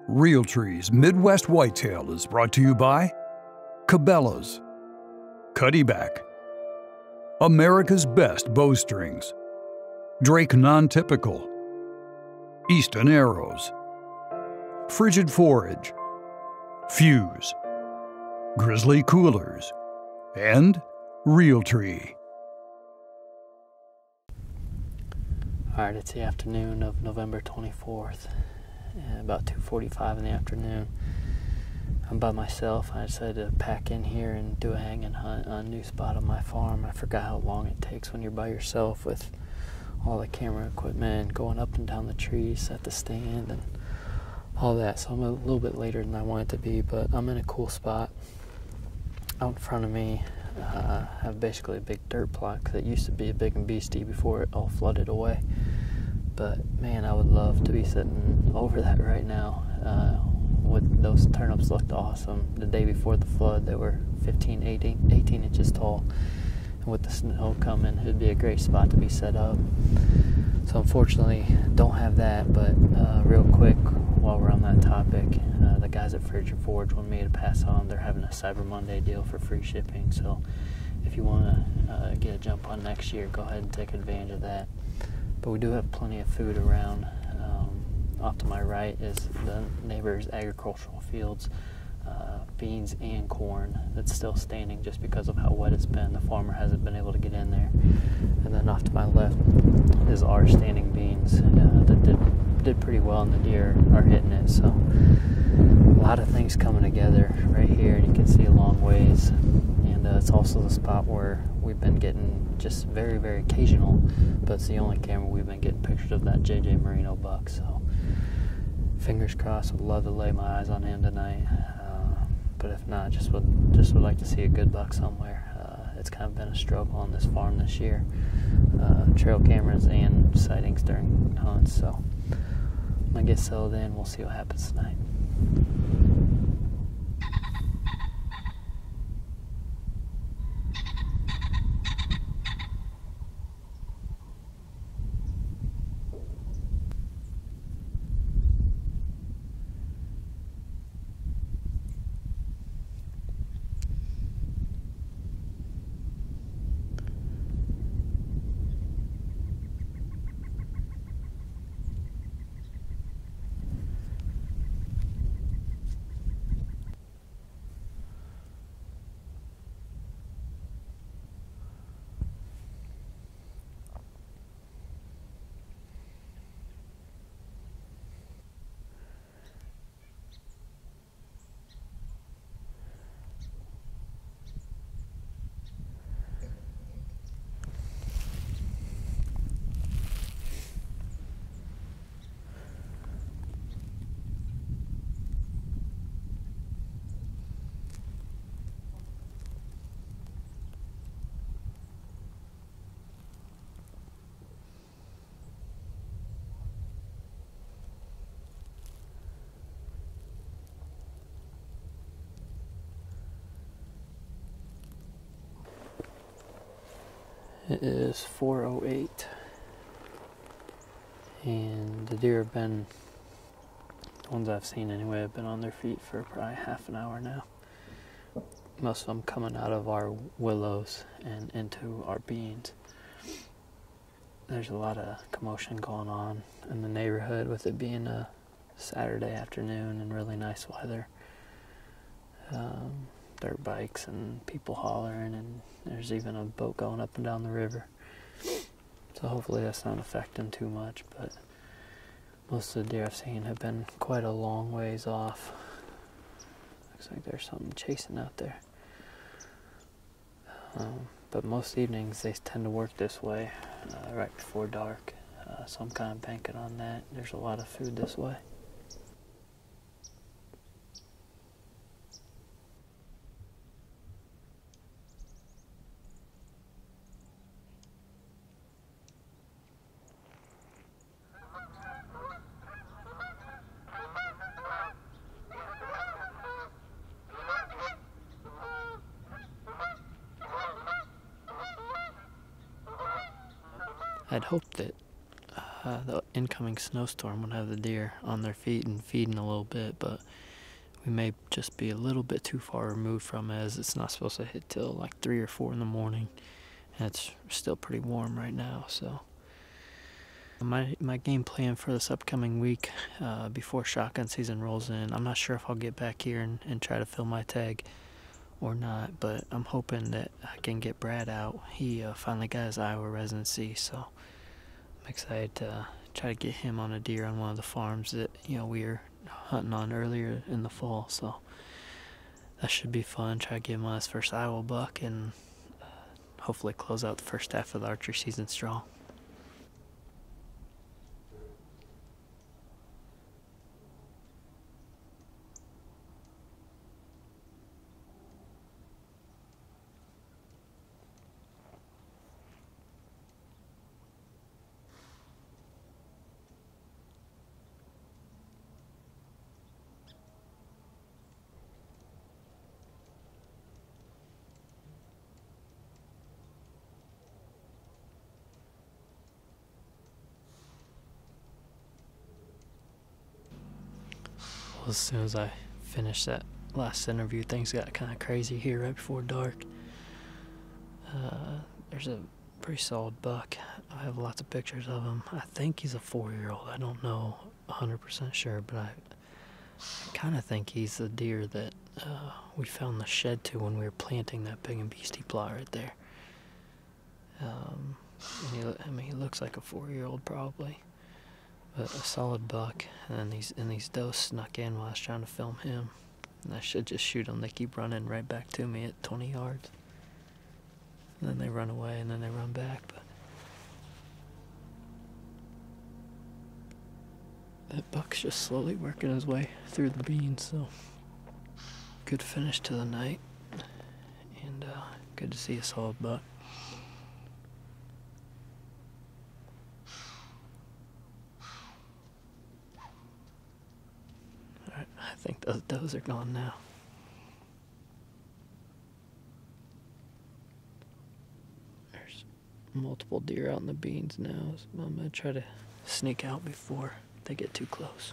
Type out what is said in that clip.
Realtree's Midwest Whitetail is brought to you by Cabela's, Cuddyback, America's Best Bowstrings, Drake Non-Typical, Easton Arrows, Frigid Forage, Fuse, Grizzly Coolers, and Realtree. Alright, it's the afternoon of November 24th, about 2:45 in the afternoon. I'm by myself. I decided to pack in here and do a hang and hunt on a new spot on my farm. I forgot how long it takes when you're by yourself with all the camera equipment, going up and down the trees, set the stand, and all that. So I'm a little bit later than I wanted to be, but I'm in a cool spot. Out in front of me, I have basically a big dirt plot that used to be a big and beastie before it all flooded away. But man, I would love to be sitting over that right now. Those turnips looked awesome. The day before the flood, they were 18 inches tall. And with the snow coming, it'd be a great spot to be set up. So unfortunately, don't have that, but real quick, while we're on that topic, the guys at Frigid Forage wanted me to pass on. They're having a Cyber Monday deal for free shipping, so if you want to get a jump on next year, go ahead and take advantage of that. But we do have plenty of food around. Off to my right is the neighbor's agricultural fields, beans and corn that's still standing just because of how wet it's been. The farmer hasn't been able to get in there. And then off to my left is our standing beans that did pretty well, and the deer are hitting it. So a lot of things coming together right here, and you can see a long ways. And it's also the spot where we've been getting just very, very occasional, but it's the only camera we've been getting pictures of that JJ Merino buck. So fingers crossed. Would love to lay my eyes on him tonight, but if not, just would like to see a good buck somewhere. It's kind of been a struggle on this farm this year, trail cameras and sightings during hunts. So I'm gonna get settled in. We'll see what happens tonight. It is 4:08, and the deer have been, the ones I've seen anyway, have been on their feet for probably half an hour now. Most of them coming out of our willows and into our beans. There's a lot of commotion going on in the neighborhood with it being a Saturday afternoon and really nice weather. Dirt bikes and people hollering, and there's even a boat going up and down the river. So hopefully that's not affecting too much, but most of the deer I've seen have been quite a long ways off. Looks like there's something chasing out there. But most evenings they tend to work this way right before dark, so I'm kind of banking on that. There's a lot of food this way. I'd hoped that the incoming snowstorm would have the deer on their feet and feeding a little bit, but we may just be a little bit too far removed from it, as it's not supposed to hit till like 3 or 4 in the morning, and it's still pretty warm right now. So my game plan for this upcoming week, before shotgun season rolls in, I'm not sure if I'll get back here and try to fill my tag or not, but I'm hoping that I can get Brad out. He finally got his Iowa residency, so I'm excited to try to get him on a deer on one of the farms that we were hunting on earlier in the fall. So that should be fun. Try to get him on his first Iowa buck and hopefully close out the first half of the archery season strong. Well, as soon as I finished that last interview, things got kind of crazy here right before dark. There's a pretty solid buck. I have lots of pictures of him. I think he's a 4-year-old. I don't know 100% sure, but I kind of think he's the deer that we found the shed to when we were planting that big and beastie plot right there. He looks like a 4-year-old probably. But a solid buck, and these does snuck in while I was trying to film him. And I should just shoot them. They keep running right back to me at 20 yards. And then they run away, and then they run back. But that buck's just slowly working his way through the beans, so good finish to the night. And good to see a solid buck. I think those does are gone now. There's multiple deer out in the beans now, so I'm going to try to sneak out before they get too close.